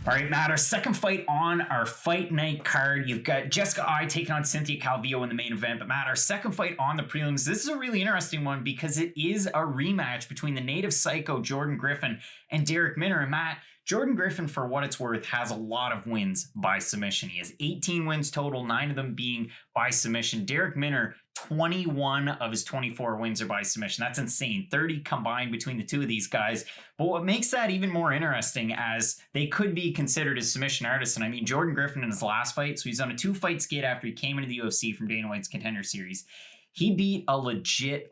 All right, Matt, our second fight on our fight night card. You've got Jessica Eye taking on Cynthia Calvillo in the main event. But Matt, our second fight on the prelims, this is a really interesting one because it is a rematch between the native psycho Jordan Griffin and Darrick Minner. And Matt, Jordan Griffin, for what it's worth, has a lot of wins by submission. He has 18 wins total, 9 of them being by submission. Darrick Minner, 21 of his 24 wins are by submission. That's insane. 30 combined between the two of these guys. But what makes that even more interesting, as they could be considered as submission artists. And I mean, Jordan Griffin in his last fight, so he's on a 2-fight skid after he came into the UFC from Dana White's Contender Series. He beat a legit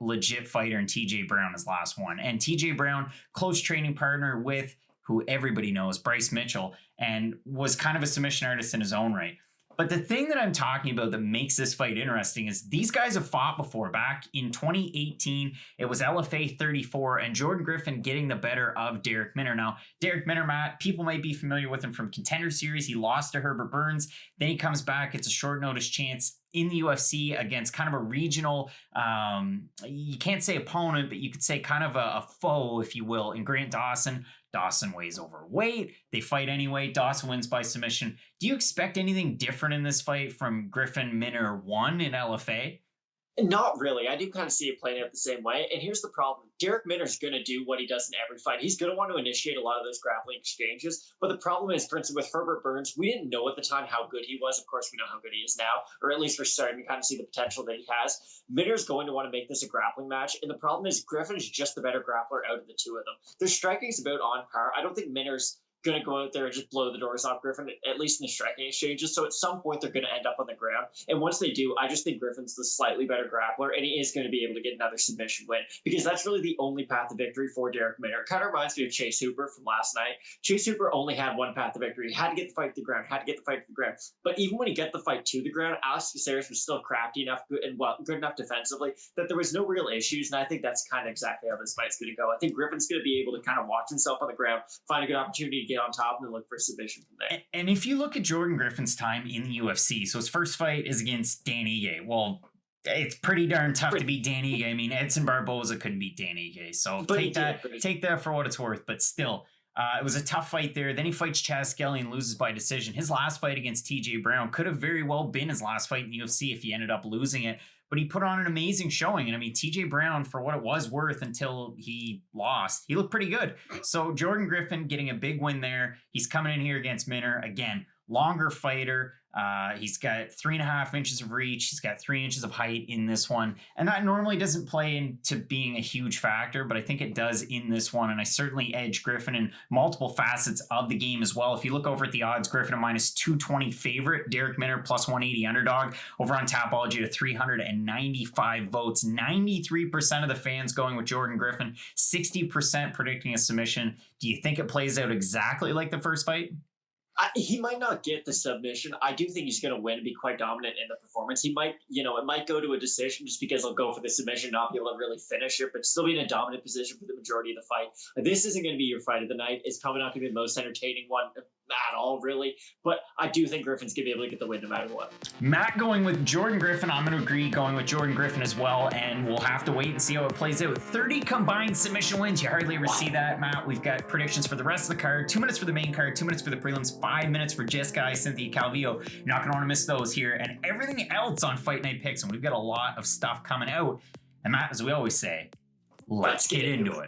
fighter in TJ Brown his last one. And TJ Brown, close training partner with who everybody knows, Bryce Mitchell, and was kind of a submission artist in his own right. But the thing that I'm talking about that makes this fight interesting is these guys have fought before. Back in 2018, it was LFA 34 and Jordan Griffin getting the better of Darrick Minner. Now, Darrick Minner, Matt, people might be familiar with him from Contender Series. He lost to Herbert Burns. Then he comes back. It's a short notice chance in the UFC against kind of a regional, you can't say opponent, but you could say kind of a foe, if you will, in Grant Dawson. Dawson weighs overweight. They fight anyway. Dawson wins by submission. Do you expect anything different in this fight from Griffin Minner 1 in LFA? Not really. I do kind of see it playing out the same way. And here's the problem. Darrick Minner's going to do what he does in every fight. He's going to want to initiate a lot of those grappling exchanges. But the problem is, for instance, with Herbert Burns, we didn't know at the time how good he was. Of course, we know how good he is now, or at least we're starting to kind of see the potential that he has. Minner's going to want to make this a grappling match. And the problem is Griffin is just the better grappler out of the two of them. Their striking's about on par. I don't think Minner's going to go out there and just blow the doors off Griffin, at least in the striking exchanges. So at some point, they're going to end up on the ground. And once they do, I just think Griffin's the slightly better grappler, and he is going to be able to get another submission win, because that's really the only path to victory for Darrick Minner. It kind of reminds me of Chase Hooper from last night. Chase Hooper only had one path to victory. He had to get the fight to the ground, But even when he got the fight to the ground, Alex Caceres was still crafty enough and good enough defensively that there was no real issues. And I think that's kind of exactly how this fight's going to go. I think Griffin's going to be able to kind of watch himself on the ground, find a good opportunity to get on top, and then look for submission from there. And if you look at Jordan Griffin's time in the UFC, so his first fight is against Dan Ige. Well, it's pretty darn tough to beat Dan Ige. I mean, Edson Barboza couldn't beat Dan Ige. So take that for what it's worth. But still, it was a tough fight there. Then he fights Chaz Skelly and loses by decision. His last fight against TJ Brown could have very well been his last fight in the UFC if he ended up losing it. But he put on an amazing showing. And I mean, TJ Brown, for what it was worth until he lost, he looked pretty good. So Jordan Griffin getting a big win there. He's coming in here against Minner. Again, longer fighter. He's got 3.5 inches of reach. He's got 3 inches of height in this one. And that normally doesn't play into being a huge factor, but I think it does in this one. And I certainly edge Griffin in multiple facets of the game as well. If you look over at the odds, Griffin a -220 favorite, Darrick Minner +180 underdog. Over on Tapology to 395 votes. 93% of the fans going with Jordan Griffin, 60% predicting a submission. Do you think it plays out exactly like the first fight? He might not get the submission. I do think he's going to win and be quite dominant in the performance. He might, it might go to a decision just because he'll go for the submission, not be able to really finish it, but still be in a dominant position for the majority of the fight. This isn't going to be your fight of the night. It's probably not going to be the most entertaining one at all, really. But I do think Griffin's going to be able to get the win no matter what. Matt going with Jordan Griffin. I'm going to agree going with Jordan Griffin as well, and we'll have to wait and see how it plays out. 30 combined submission wins. You hardly ever see that, Matt. We've got predictions for the rest of the card. 2 minutes for the main card, 2 minutes for the prelims, 5 minutes for Jessica Eye, Cynthia Calvillo. You're not going to want to miss those here, and everything else on Fight Night Picks, and we've got a lot of stuff coming out. And Matt, as we always say, let's get into it.